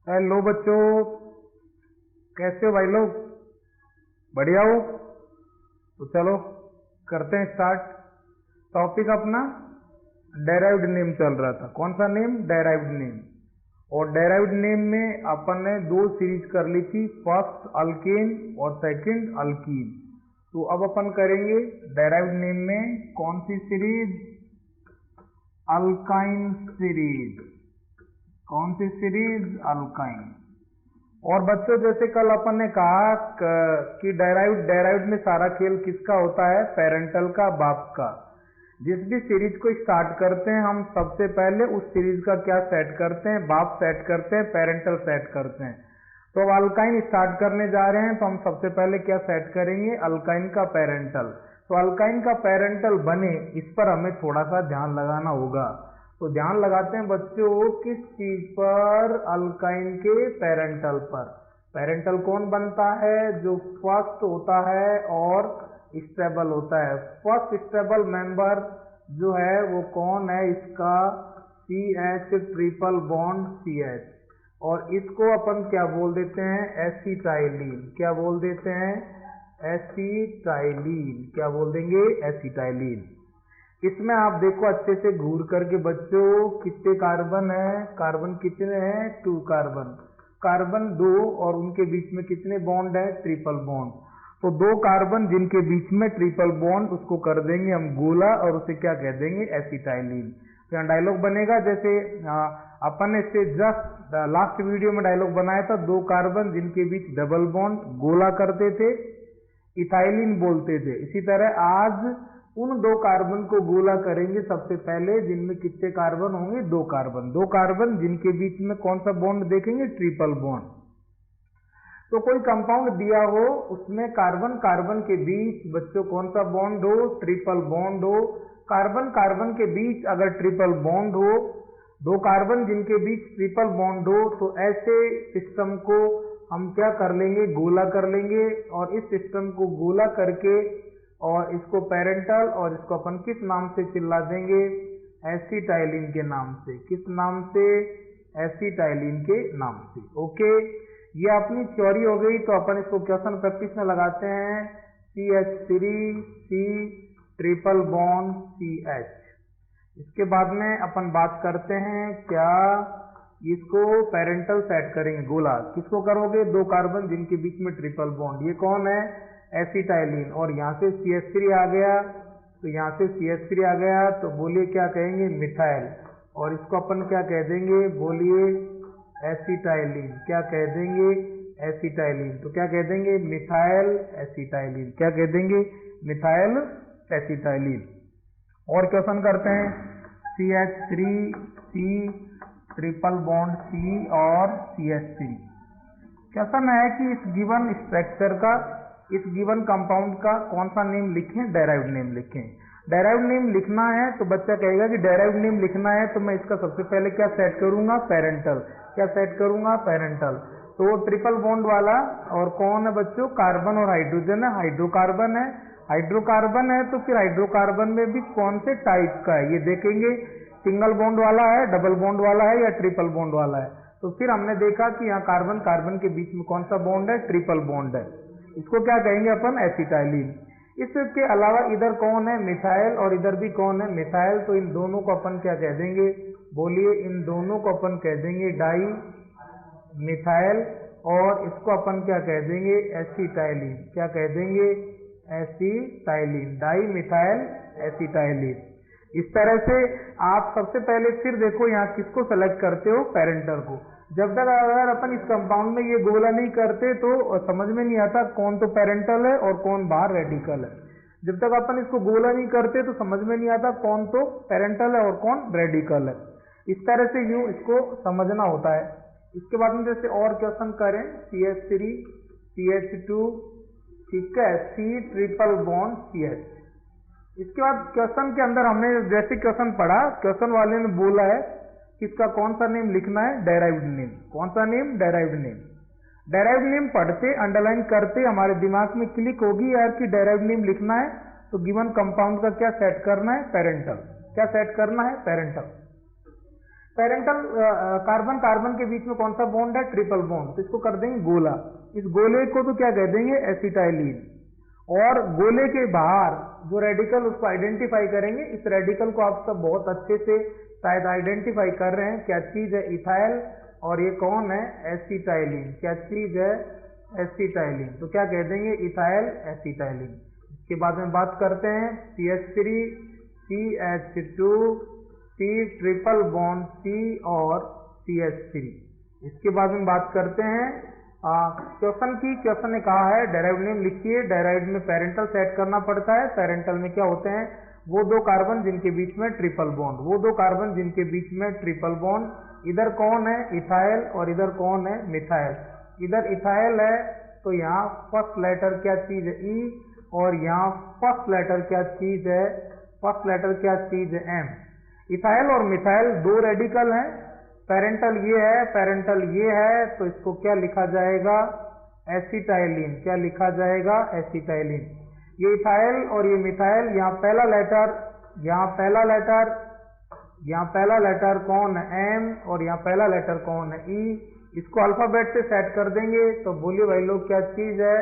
Hello बच्चों, कैसे हो भाई लोग? बढ़िया हो? तो चलो करते हैं स्टार्ट। टॉपिक अपना डेराइव्ड नेम चल रहा था। कौन सा नेम? Derived name. और डेराइव्ड नेम में अपन ने दो सीरीज कर ली थी, फर्स्ट अल्केन और सेकंड अल्कीन। तो अब अपन करेंगे डेराइव्ड नेम में कौन सी सीरीज? Alkyne series. कौन सी सीरीज? अल्काइन। और बच्चों, जैसे कल अपन ने कहा कि डेराइव्ड में सारा खेल किसका होता है? पेरेंटल का, बाप का। जिस भी सीरीज को स्टार्ट करते हैं हम सबसे पहले उस सीरीज का क्या सेट करते हैं? बाप सेट करते हैं, पेरेंटल सेट करते हैं। तो अब अल्काइन स्टार्ट करने जा रहे हैं तो हम सबसे पहले क्या सेट करेंगे? अल्काइन का पेरेंटल। तो अल्काइन का पेरेंटल बने, इस पर हमें थोड़ा सा ध्यान लगाना होगा। तो ध्यान लगाते हैं बच्चों, किस चीज पर? अल्काइन के पेरेंटल पर। पेरेंटल कौन बनता है? जो फर्स्ट होता है और स्टेबल होता है। फर्स्ट स्टेबल मेंबर जो है वो कौन है? इसका CH ट्रिपल बॉन्ड CH। और इसको अपन क्या बोल देते हैं? एसिटाइलीन। क्या बोल देते हैं? एसिटाइलीन। क्या बोल देंगे? एसिटाइलीन। इसमें आप देखो अच्छे से घूर करके बच्चों, कितने कार्बन है? कार्बन कितने हैं? 2 कार्बन। कार्बन 2 और उनके बीच में कितने बॉन्ड है? Triple bond. तो 2 कार्बन जिनके बीच में ट्रिपल बॉन्ड, उसको कर देंगे हम गोला और उसे क्या कह देंगे? एसिटाइलीन। तो यहाँ डायलॉग बनेगा जैसे अपन ने इससे जस्ट लास्ट वीडियो में डायलॉग बनाया था, 2 कार्बन जिनके बीच डबल बॉन्ड, गोला करते थे, इथाइलिन बोलते थे। इसी तरह आज उन 2 कार्बन को गोला करेंगे सबसे पहले, जिनमें कितने कार्बन होंगे? 2 कार्बन। 2 कार्बन जिनके बीच में कौन सा बॉन्ड देखेंगे? Triple bond. तो कोई कंपाउंड दिया हो, उसमें कार्बन कार्बन के बीच बच्चों कौन सा बॉन्ड हो? ट्रिपल बॉन्ड हो। कार्बन कार्बन के बीच अगर ट्रिपल बॉन्ड हो, 2 कार्बन जिनके बीच ट्रिपल बॉन्ड हो, तो ऐसे सिस्टम को हम क्या कर लेंगे? गोला कर लेंगे। और इस सिस्टम को गोला करके और इसको पेरेंटल और इसको अपन किस नाम से चिल्ला देंगे? एसिटाइलिन के नाम से। किस नाम से? एसिटाइलिन के नाम से। ओके, ये अपनी थ्योरी हो गई। तो अपन इसको क्वेश्चन प्रैक्टिस में लगाते हैं। CH3C triple bond CH। इसके बाद में अपन बात करते हैं क्या? इसको पेरेंटल सेट करेंगे गोला। किसको करोगे? 2 कार्बन जिनके बीच में ट्रिपल बॉन्ड। ये कौन है? एसिटाइलिन। और यहाँ से CH3 आ गया, तो यहाँ से CH3 आ गया, तो बोलिए क्या कहेंगे? मिथाइल। और इसको अपन क्या कह देंगे? बोलिए एसिटाइलिन। क्या कह देंगे? एसिटाइलिन। तो क्या कह देंगे? Methyl acetylene. क्या कह देंगे? Methyl acetylene. और क्वेश्चन करते हैं। CH3C ट्रिपल बॉन्ड C और CH3। क्वेश्चन है कि इस गिवन स्ट्रक्चर का, इस गिवन कंपाउंड का कौन सा नेम लिखें? डेराइव्ड नेम लिखें। डेराइव्ड नेम लिखना है तो बच्चा कहेगा कि डेराइव्ड नेम लिखना है तो मैं इसका सबसे पहले क्या सेट करूंगा? पेरेंटल। क्या सेट करूंगा? पेरेंटल। तो ट्रिपल बॉन्ड वाला और कौन है बच्चों? कार्बन और हाइड्रोजन है, हाइड्रोकार्बन है। हाइड्रोकार्बन है तो फिर हाइड्रोकार्बन में भी कौन से टाइप का है ये देखेंगे। सिंगल बॉन्ड वाला है, डबल बॉन्ड वाला है, या ट्रिपल बॉन्ड वाला है। तो फिर हमने देखा कि यहाँ कार्बन कार्बन के बीच में कौन सा बॉन्ड है? ट्रिपल बॉन्ड है। इसको क्या कहेंगे अपन? एसिटाइलिन। इसके अलावा इधर कौन है? मिथाइल। और इधर भी कौन है? मिथाइल। तो इन दोनों को अपन क्या कह देंगे? बोलिए, इन दोनों को अपन कह देंगे डाई मिथाइल। और इसको अपन क्या कह देंगे? एसिटाइलिन। क्या कह देंगे? एसिटाइलिन। Di methyl acetylene. इस तरह से आप सबसे पहले फिर देखो यहाँ किसको सेलेक्ट करते हो? पेरेंटल को। जब तक अगर अपन इस कंपाउंड में ये गोला नहीं करते तो समझ में नहीं आता कौन तो पेरेंटल है और कौन बाहर रेडिकल है। जब तक अपन इसको गोला नहीं करते तो समझ में नहीं आता कौन तो पेरेंटल है और कौन रेडिकल है। इस तरह से यूं इसको समझना होता है। इसके बाद में जैसे और क्वेश्चन करें, CH3 CH2, ठीक है, C ट्रिपल बॉन्ड CH। इसके बाद क्वेश्चन के अंदर हमने जैसे क्वेश्चन पढ़ा, क्वेश्चन वाले ने बोला है कि इसका कौन सा नेम लिखना है? Derived name. कौन सा name? Derived name. Derived name पढ़ते अंडरलाइन करते हमारे दिमाग में क्लिक होगी यार कि डेराइव्ड नेम लिखना है तो गिवन कंपाउंड का क्या सेट करना है? पेरेंटल। क्या सेट करना है? पेरेंटल। पेरेंटल कार्बन कार्बन के बीच में कौन सा बॉन्ड है? ट्रिपल बॉन्ड, तो इसको कर देंगे गोला। इस गोले को तो क्या कह देंगे? एसिटाइलिन। और गोले के बाहर जो रेडिकल उसको आइडेंटिफाई करेंगे। इस रेडिकल को आप सब बहुत अच्छे से शायद आइडेंटिफाई कर रहे हैं, क्या चीज है? इथाइल। और ये कौन है? एसिटाइलिन। क्या चीज है? एसिटाइलिन। तो क्या कह देंगे? Ethyl acetylene. इसके बाद में बात करते हैं CH3 CH2 C triple bond C और CH3। इसके बाद में बात करते हैं क्वेश्चन की। क्वेश्चन ने कहा है डेराइव्ड नेम लिखिए। डेराइव्ड में पेरेंटल सेट करना पड़ता है। पेरेंटल में क्या होते हैं? वो दो कार्बन जिनके बीच में ट्रिपल बॉन्ड, वो दो कार्बन जिनके बीच में ट्रिपल बॉन्ड। इधर कौन है? इथाइल। और इधर कौन है? मिथाइल। इधर इथाइल है तो यहाँ फर्स्ट लेटर क्या चीज है? ई। और यहाँ फर्स्ट लेटर क्या चीज है? फर्स्ट लेटर क्या चीज है? एम। इथाइल और मिथाइल दो रेडिकल हैं। पेरेंटल ये है, पेरेंटल ये है, तो इसको क्या लिखा जाएगा? एसिटाइलिन। क्या लिखा जाएगा? एसिटाइलिन। ये इथाइल और ये मिथाइल, यहाँ पहला लेटर, यहाँ पहला लेटर, यहाँ पहला लेटर कौन है? एम। और यहाँ पहला लेटर कौन है? ई। इसको अल्फाबेट से सेट कर देंगे तो बोलिए भाई लोग क्या चीज है?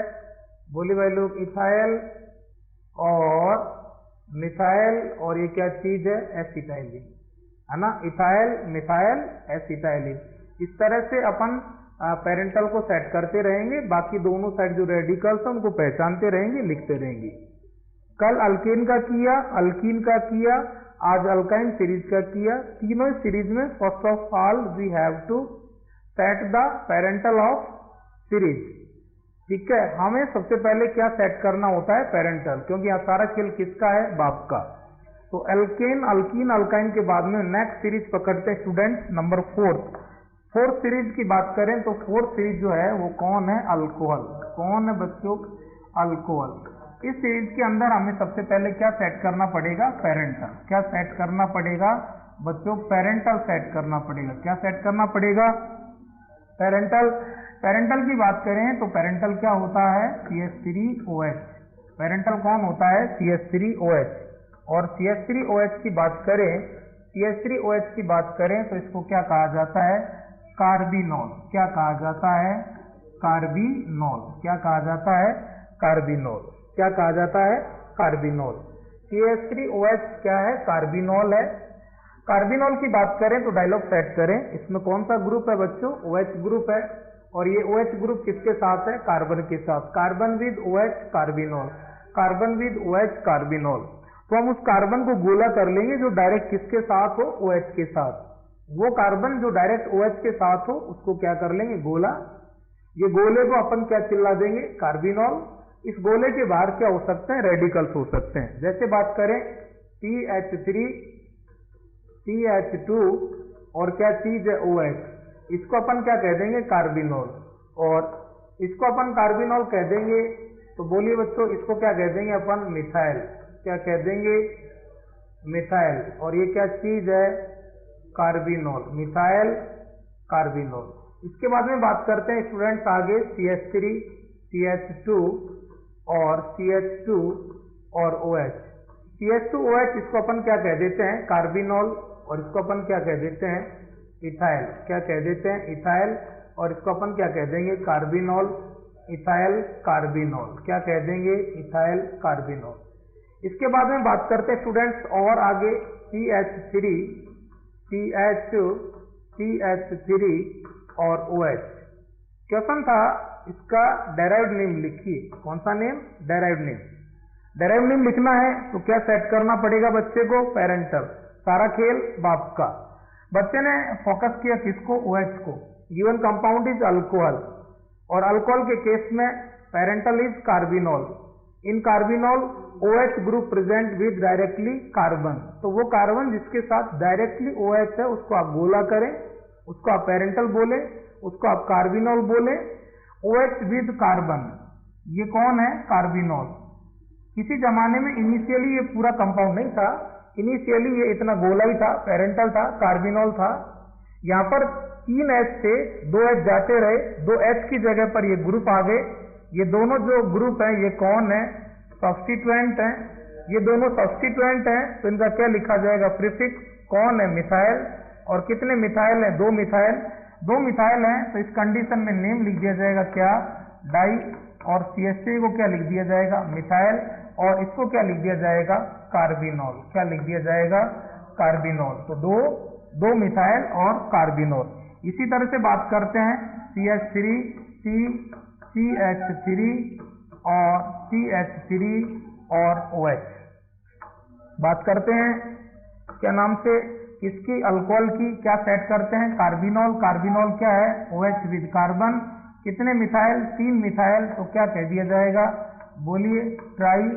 बोलिए भाई लोग इथाइल और मिथाइल। और ये क्या चीज है? एसिटाइलिन, है ना? Ethyl methyl acetylene. इस तरह से अपन पेरेंटल को सेट करते रहेंगे। बाकी दोनों साइड जो रेडिकल्स हैं उनको पहचानते रहेंगे, लिखते रहेंगे। कल अल्केन का किया, अल्कीन का किया, आज अल्काइन सीरीज का किया। तीनों सीरीज में first of all we have to set the parental of series. ठीक है, हमें सबसे पहले क्या सेट करना होता है? पेरेंटल, क्योंकि यहाँ सारा खेल किसका है? बाप का। तो एल्केन अल्कीन अल्काइन के बाद में नेक्स्ट सीरीज पकड़ते हैं स्टूडेंट्स नंबर 4। फोर्थ सीरीज की बात करें तो फोर्थ सीरीज जो है वो कौन है? अल्कोहल। कौन है बच्चों? अल्कोहल। इस सीरीज के अंदर हमें सबसे पहले क्या सेट करना पड़ेगा? पेरेंटल। क्या सेट करना पड़ेगा बच्चों? पेरेंटल सेट करना पड़ेगा। क्या सेट करना पड़ेगा? पेरेंटल। पेरेंटल की बात करें तो पेरेंटल क्या होता है? CH3OH। पेरेंटल कौन होता है? CH3OH। और CH3OH की बात करें, CH3OH की बात करें तो इसको क्या कहा जाता है? कार्बिनॉल। क्या कहा जाता है? कार्बिनॉल। क्या कहा जाता है? कार्बिनॉल। क्या कहा जाता है? कार्बिनॉल। CH3OH क्या है? कार्बिनॉल है। कार्बिनॉल की बात करें तो डायलॉग सेट करें। इसमें कौन सा ग्रुप है बच्चों? OH ग्रुप है। और ये OH ग्रुप किसके साथ है? कार्बन के साथ। Carbon with OH carbinol. Carbon with OH carbinol. तो हम उस कार्बन को गोला कर लेंगे जो डायरेक्ट किसके साथ हो? OH के साथ। वो कार्बन जो डायरेक्ट OH के साथ हो उसको क्या कर लेंगे? गोला। ये गोले को अपन क्या चिल्ला देंगे? कार्बिनॉल। इस गोले के बाहर क्या हो सकते हैं? रेडिकल्स हो सकते हैं। जैसे बात करें CH3 CH2 और क्या चीज है? OH। इसको अपन क्या कह देंगे? कार्बिनॉल। और इसको अपन कार्बिनॉल कह देंगे तो बोलिए बच्चों इसको क्या कह देंगे अपन? मिथाइल। क्या कह देंगे? मिथाइल। और ये क्या चीज है? कार्बिनॉल। Methyl carbinol. इसके बाद में बात करते हैं स्टूडेंट्स आगे CH3 CH2 और CH2 और OH। CH2OH इसको अपन क्या कह देते हैं? कार्बिनॉल। और इसको अपन क्या कह देते हैं? इथाइल। क्या कह देते हैं? इथाइल। और इसको अपन क्या कह देंगे? कार्बिनॉल। Ethyl carbinol. क्या कह देंगे? Ethyl carbinol. इसके बाद में बात करते हैं स्टूडेंट्स और आगे CH3 CH2 CH3 और OH। क्वेश्चन था इसका डेराइव्ड नेम लिखिए। कौन सा name? Derived name. Derived name लिखना है तो क्या सेट करना पड़ेगा बच्चे को? पेरेंटल। सारा खेल बाप का। बच्चे ने फोकस किया किसको? OH को। Given compound is alcohol. और अल्कोहल के केस में parental is carbinol. In carbinol OH group present with directly carbon. तो वो कार्बन जिसके साथ डायरेक्टली OH है उसको आप गोला करें, उसको आप पेरेंटल बोले, उसको आप कार्बिनॉल बोले। OH विद कार्बन, ये कौन है? कार्बिनॉल। किसी जमाने में इनिशियली ये पूरा कंपाउंड नहीं था। इनिशियली ये इतना गोला ही था, पेरेंटल था, कार्बिनॉल था। यहाँ पर 3 H थे, 2 H जाते रहे, 2 H की जगह पर ये ग्रुप आ गए। ये दोनों जो ग्रुप है ये कौन है? सब्स्टिट्यूएंट है। ये दोनों सब्स्टिट्यूएंट हैं तो इनका क्या लिखा जाएगा? प्रीफिक्स। कौन है? मिथाइल। और कितने मिथाइल है? 2 मिथाइल, 2 मिथाइल हैं, तो इस कंडीशन में नेम लिख दिया जाएगा क्या? डाई, और CH3 को क्या लिख दिया जाएगा? मिथाइल, और इसको क्या लिख दिया जाएगा? कार्बिनोल। क्या लिख दिया जाएगा? कार्बिनोल। तो दो मिथाइल और कार्बिनोल। इसी तरह से बात करते हैं CH3, CH3 और CH3 और OH। बात करते हैं क्या नाम से? इसकी अल्कोहल की क्या सेट करते हैं? कार्बिनोल। कार्बिनोल क्या है? OH with carbon. कितने मिथाइल? 3 मिथाइल, तो क्या कह दिया जाएगा? बोलिए, ट्राई।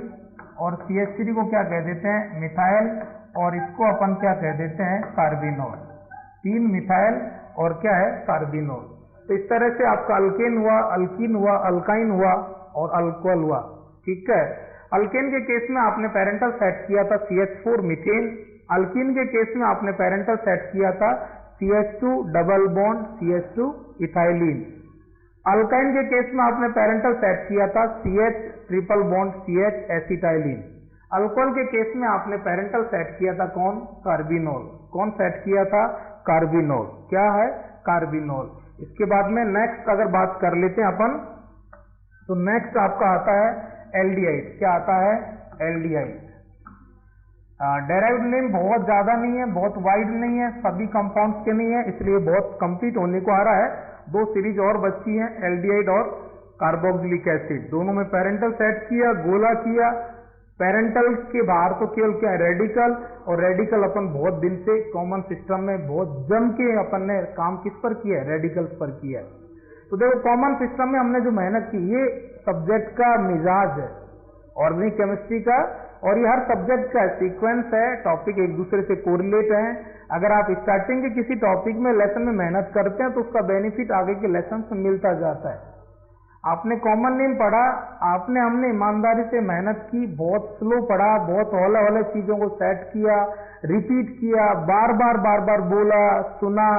और CH3 को क्या कह देते हैं? मिथाइल, और इसको अपन क्या कह देते हैं? कार्बिनोल। 3 मिथाइल और क्या है? कार्बिनोल। तो इस तरह से आपका अल्केन हुआ, अल्कीन हुआ, अल्काइन हुआ और अल्कोहल हुआ। ठीक है। अल्केन के केस में आपने पेरेंटल सेट किया था CH4 मीथेन। अल्कीन के केस में आपने पेरेंटल सेट किया था CH2 double bond CH2 ethylene. Alkyne के केस में आपने पेरेंटल सेट किया था CH triple bond CH acetylene. Alcohol के केस में आपने पेरेंटल सेट किया था कौन? कार्बिनोल। कौन सेट किया था? कार्बिनोल। क्या है? कार्बिनोल। इसके बाद में नेक्स्ट अगर बात कर लेते हैं अपन, तो नेक्स्ट आपका आता है एल्डिहाइड। क्या आता है? एल्डिहाइड। डेराइव्ड नेम बहुत ज्यादा नहीं है, बहुत वाइड नहीं है, सभी कंपाउंड्स के नहीं है, इसलिए बहुत कंप्लीट होने को आ रहा है। 2 सीरीज और बची हैं, एल्डिहाइड और कार्बोक्सिलिक एसिड। दोनों में पेरेंटल सेट किया, गोला किया। पेरेंटल के बाहर तो केवल क्या है? रेडिकल। और रेडिकल अपन बहुत दिन से कॉमन सिस्टम में बहुत जम के अपन ने काम किस पर किया है? रेडिकल्स पर किया है। तो देखो, कॉमन सिस्टम में हमने जो मेहनत की, ये सब्जेक्ट का मिजाज है, ऑर्गेनिक केमिस्ट्री का, और ये हर सब्जेक्ट का सीक्वेंस है, टॉपिक एक दूसरे से कोरिलेट है। अगर आप स्टार्टिंग के किसी टॉपिक में लेसन में मेहनत करते हैं तो उसका बेनिफिट आगे के लेसन से मिलता जाता है। आपने कॉमन नेम पढ़ा, हमने ईमानदारी से मेहनत की, बहुत स्लो पढ़ा, बहुत हौले हौले चीजों को सेट किया, रिपीट किया, बार बार बोला, सुना,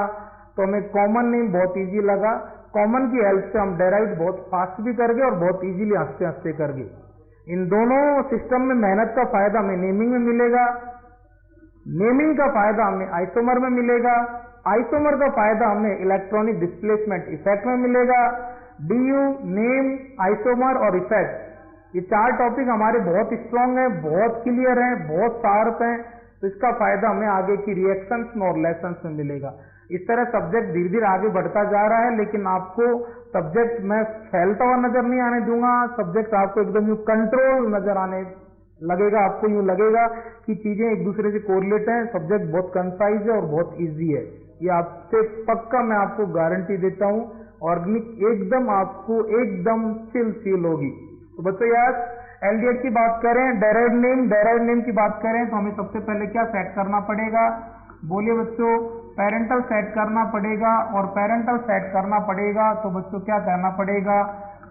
तो हमें कॉमन नेम बहुत इजी लगा। कॉमन की हेल्प से हम डेराइव बहुत फास्ट भी कर गए और बहुत इजीली हंसते हंसते कर गए। इन दोनों सिस्टम में मेहनत का फायदा हमें नेमिंग में मिलेगा, नेमिंग का फायदा हमें आइसोमर में मिलेगा, आइसोमर का फायदा हमें इलेक्ट्रॉनिक डिस्प्लेसमेंट इफेक्ट में मिलेगा। DU, नेम, आइसोमर और इफेक्ट, ये 4 टॉपिक हमारे बहुत स्ट्रांग है, बहुत क्लियर है, बहुत शार्प है, तो इसका फायदा हमें आगे की रिएक्शंस में और लेसन्स में मिलेगा। इस तरह सब्जेक्ट धीरे धीरे आगे बढ़ता जा रहा है, लेकिन आपको सब्जेक्ट मैं फैलता हुआ नजर नहीं आने दूंगा। सब्जेक्ट आपको एकदम यूं कंट्रोल नजर आने लगेगा, आपको यूं लगेगा कि चीजें एक दूसरे से कोरिलेट हैं। सब्जेक्ट बहुत कंसाइज है और बहुत इजी है, ये आपसे पक्का मैं आपको गारंटी देता हूं। ऑर्गेनिक एकदम आपको एकदम चिल फील होगी। तो बच्चों यार, एल्डिहाइड की बात करें, डेराइव्ड नेम की बात करें, तो हमें सबसे पहले क्या सेट करना पड़ेगा? बोलिए बच्चों, पेरेंटल सेट करना पड़ेगा, और पेरेंटल सेट करना पड़ेगा तो बच्चों क्या कहना पड़ेगा?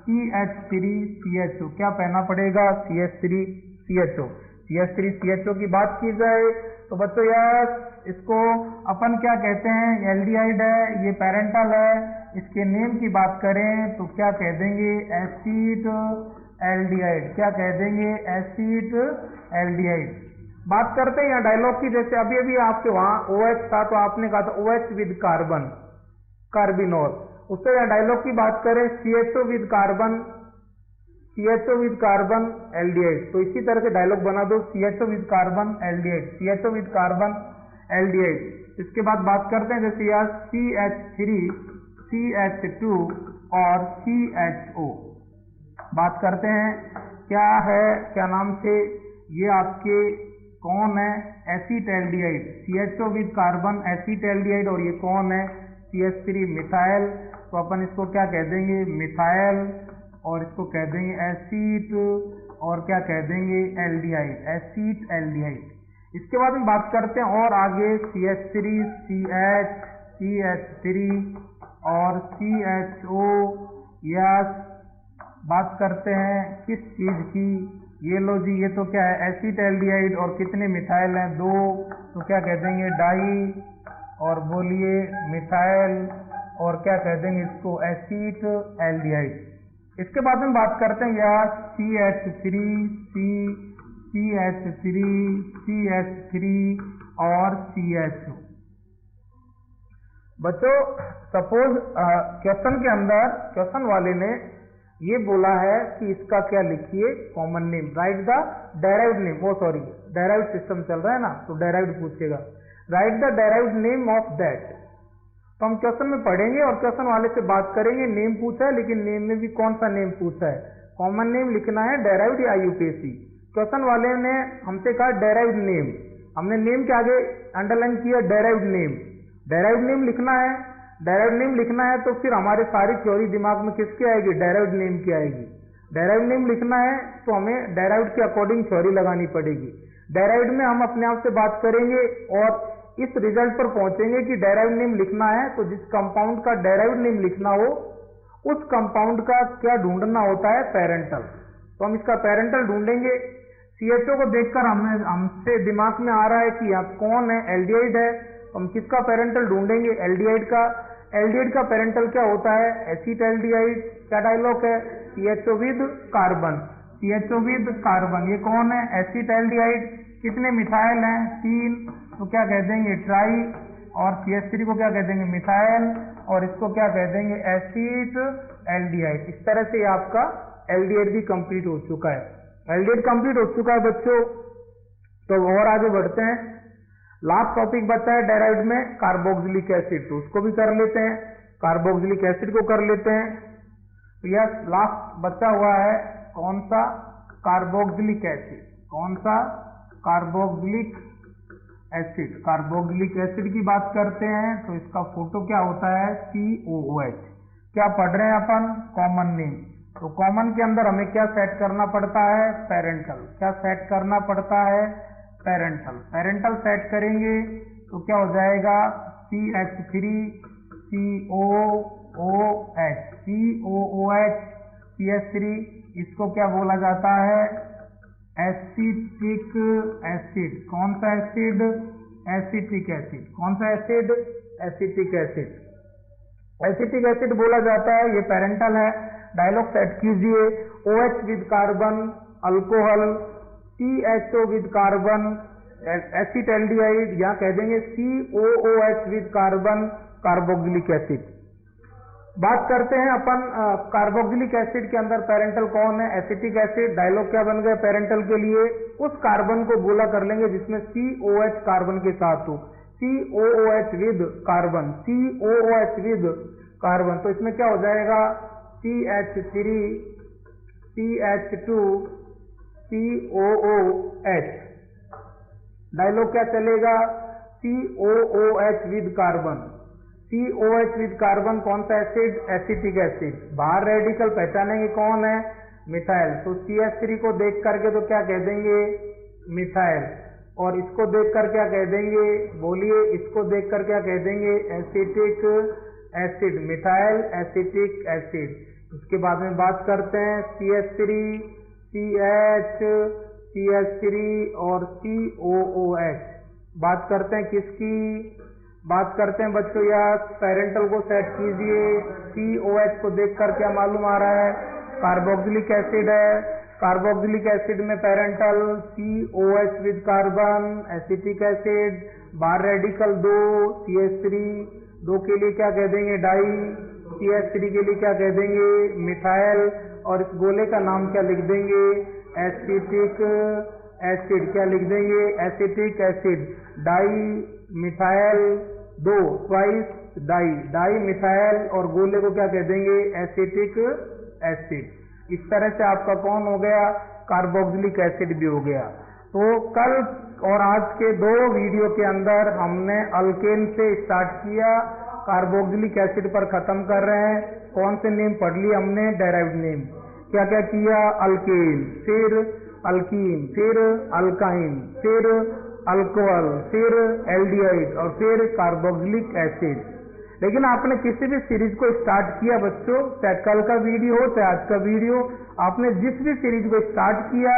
CH3CHO। क्या कहना पड़ेगा? CH3CHO। CH3CHO की बात की जाए तो बच्चों यार, इसको अपन क्या कहते हैं? एल्डिहाइड है, ये पेरेंटल है। इसके नेम की बात करें तो क्या कह देंगे? Acid aldehyde. क्या कह देंगे? Acid aldehyde. बात करते हैं यहाँ डायलॉग की, जैसे अभी अभी आपके वहां OH था तो आपने कहा था OH विद कार्बन, कार्बिनोल। उससे यहाँ डायलॉग की बात करें, CHO with carbon, CHO with carbon aldehyde. तो इसी तरह से डायलॉग बना दो, CHO with carbon aldehyde, CHO with carbon aldehyde. इसके बाद बात करते हैं जैसे यार CH3, CH2 और CHO। बात करते हैं क्या है, क्या नाम से, ये आपके कौन है? Acetaldehyde. CHO with carbon acetaldehyde, और ये कौन है? CH3 methyl. तो अपन इसको क्या कह देंगे? मिथाइल, और इसको कह देंगे एसिड, और क्या कह देंगे? Aldehyde, acid aldehyde. इसके बाद हम बात करते हैं और आगे CH3, CH, CH3 और CHO। यस, बात करते हैं किस चीज की? ये लो जी, ये तो क्या है? एसिटाल्डिहाइड, और कितने मिथाइल हैं? 2, तो क्या कह देंगे? डाई, और बोलिए मिथाइल, और क्या कह देंगे इसको? Acid aldehyde. इसके बाद में बात करते हैं यार CH3, CH3 और CHO। बच्चों सपोज क्वेश्चन के अंदर क्वेश्चन वाले ने ये बोला है कि इसका क्या लिखिए common name, right the derived name, वो सॉरी डेराइव्ड सिस्टम चल रहा है ना, तो डेराइव्ड पूछेगा, right the derived name of that. तो हम क्वेश्चन में पढ़ेंगे और क्वेश्चन वाले से बात करेंगे, नेम पूछा है लेकिन नेम में भी कौन सा नेम पूछा है, कॉमन नेम लिखना है डेराइव्ड या यूपीएससी। क्वेश्चन वाले ने हमसे कहा डेराइव्ड नेम, हमने नेम के आगे अंडरलाइन किया डेराइव्ड नेम, डेराइव्ड नेम लिखना है। डेराइव्ड नेम लिखना है तो फिर हमारे सारी थ्योरी दिमाग में किसकी आएगी, डेराइव्ड नेम की आएगी। डेराइव्ड नेम लिखना है तो हमें डेराइव्ड के अकॉर्डिंग थ्योरी लगानी पड़ेगी। डेराइव्ड में हम अपने आप से बात करेंगे और इस रिजल्ट पर पहुंचेंगे कि डेराइव्ड नेम लिखना है तो जिस कंपाउंड का डेराइव्ड नेम लिखना हो उस कंपाउंड का क्या ढूंढना होता है, पेरेंटल। तो हम इसका पेरेंटल ढूंढेंगे। सीएचओ को देखकर हमसे दिमाग में आ रहा है कि यहाँ कौन है, एल्डिहाइड है, तो हम किसका पेरेंटल ढूंढेंगे, एल्डिहाइड का। एल्डिहाइड का पेरेंटल क्या होता है, एसिटाल्डिहाइड। क्या डायलॉग है, CHO with carbon, CHO with carbon, ये कौन है, एसिटाल्डिहाइड। कितने मिथाइल हैं, 3, तो क्या कह देंगे ट्राई, और CH3 को क्या कह देंगे मिथाइल, और इसको क्या कह देंगे एसिटाल्डिहाइड। इस तरह से आपका एल्डिहाइड भी कंप्लीट हो चुका है, एल्डिहाइड कंप्लीट हो चुका है बच्चों। तो और आगे बढ़ते हैं, लास्ट टॉपिक बचा है डेराइव्ड में कार्बोक्सिलिक एसिड, तो उसको भी कर लेते हैं, कार्बोक्सिलिक एसिड को कर लेते हैं। तो यस लास्ट बचा हुआ है कौन सा, कार्बोक्सिलिक एसिड, कौन सा, कार्बोक्सिलिक एसिड। कार्बोक्सिलिक एसिड की बात करते हैं तो इसका फोटो क्या होता है, COOH। क्या पढ़ रहे हैं अपन, कॉमन नेम। तो कॉमन के अंदर हमें क्या सेट करना पड़ता है, पेरेंटल। क्या सेट करना पड़ता है, पेरेंटल। पेरेंटल सेट करेंगे तो क्या हो जाएगा, CH3 COOH, COOH CH3, इसको क्या बोला जाता है, एसिटिक एसिड। कौन सा एसिड, एसिटिक एसिड। कौन सा acid, acetic acid, acetic acid बोला जाता है, ये पेरेंटल है। डायलॉग सेट कीजिए, OH with carbon alcohol, CHO with carbon acetaldehyde, या कह देंगे COOH with carbon carboxylic acid. बात करते हैं अपन कार्बोक्सिलिक एसिड के अंदर पेरेंटल कौन है, एसिटिक एसिड। डायलॉग क्या बन गया पेरेंटल के लिए, उस कार्बन को गोला कर लेंगे जिसमें COH कार्बन के साथ हो, COOH with carbon, COOH with carbon. तो इसमें क्या हो जाएगा, CH3 CH2 COOH। डायलॉग क्या चलेगा, COOH with carbon, COH with carbon कौन सा एसिड, एसिटिक एसिड। बाहर रेडिकल पहचानेंगे कौन है, मिथाइल। तो CH3 को देख करके तो क्या कह देंगे, मिथाइल, और इसको देख कर क्या कह देंगे, बोलिए, इसको देख कर क्या कह देंगे, acetic acid, methyl acetic acid. उसके बाद में बात करते हैं CH3 CH CH3 और COOH। बात करते हैं किसकी, बात करते हैं बच्चों यार, पेरेंटल को सेट कीजिए। COH को देखकर क्या मालूम आ रहा है, कार्बोक्सिलिक एसिड है। कार्बोक्सिलिक एसिड में parental COH with carbon acetic acid, बाहर रेडिकल 2 CH3, 2 के लिए क्या कह देंगे डाई, CH3 के लिए क्या कह देंगे मिथाइल, और इस गोले का नाम क्या लिख देंगे, एसिटिक एसिड। क्या लिख देंगे, acetic acid, dimethyl 2 twice di, dimethyl, और गोले को क्या कह देंगे, एसिटिक एसिड। इस तरह से आपका कौन हो गया, कार्बोक्सिलिक एसिड भी हो गया। तो कल और आज के 2 वीडियो के अंदर हमने अल्केन से स्टार्ट किया, कार्बोक्सिलिक एसिड पर खत्म कर रहे हैं। कौन से नेम पढ़ लिए हमने, डेराइव्ड नेम। क्या क्या किया, अल्केन, फिर अल्कीन, फिर अल्काइन, फिर अल्कोहल, फिर एल्डिहाइड, और फिर कार्बोक्सिलिक एसिड। लेकिन आपने किसी भी सीरीज को स्टार्ट किया बच्चों, चाहे कल का वीडियो हो चाहे आज का वीडियो, आपने जिस भी सीरीज को स्टार्ट किया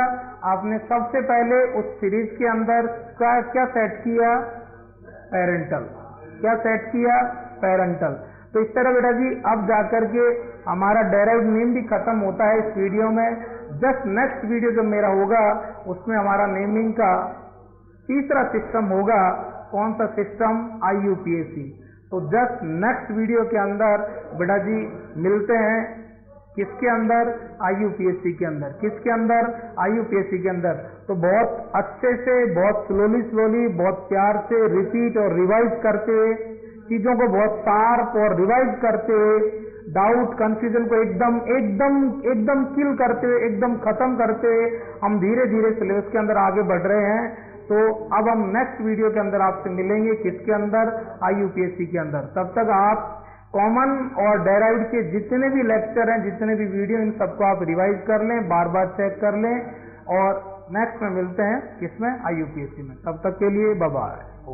आपने सबसे पहले उस सीरीज के अंदर क्या सेट किया, पेरेंटल। क्या सेट किया, पेरेंटल। तो इस तरह बेटा जी अब जाकर के हमारा डेराइव्ड नेम भी खत्म होता है इस वीडियो में। जस्ट नेक्स्ट वीडियो जो मेरा होगा उसमें हमारा नेमिंग का तीसरा सिस्टम होगा। कौन सा सिस्टम, IUPAC। तो जस्ट नेक्स्ट वीडियो के अंदर बेटा जी मिलते हैं, किसके अंदर, IUPAC के अंदर। किसके अंदर, IUPAC के अंदर। तो बहुत अच्छे से, बहुत स्लोली, बहुत प्यार से रिपीट और रिवाइज करते हुए, चीजों को बहुत शार्प और रिवाइज करते हुए, डाउट कंफ्यूजन को एकदम किल करते हुए, एकदम खत्म करते हुए हम धीरे धीरे सिलेबस के अंदर आगे बढ़ रहे हैं। तो अब हम नेक्स्ट वीडियो के अंदर आपसे मिलेंगे, किसके अंदर, IUPAC के अंदर। तब तक आप कॉमन और डेराइव्ड के जितने भी लेक्चर हैं, जितने भी वीडियो, इन सबको आप रिवाइज कर लें, बार बार चेक कर लें, और नेक्स्ट में मिलते हैं किसमें, IUPAC में। तब तक के लिए बाय बाय।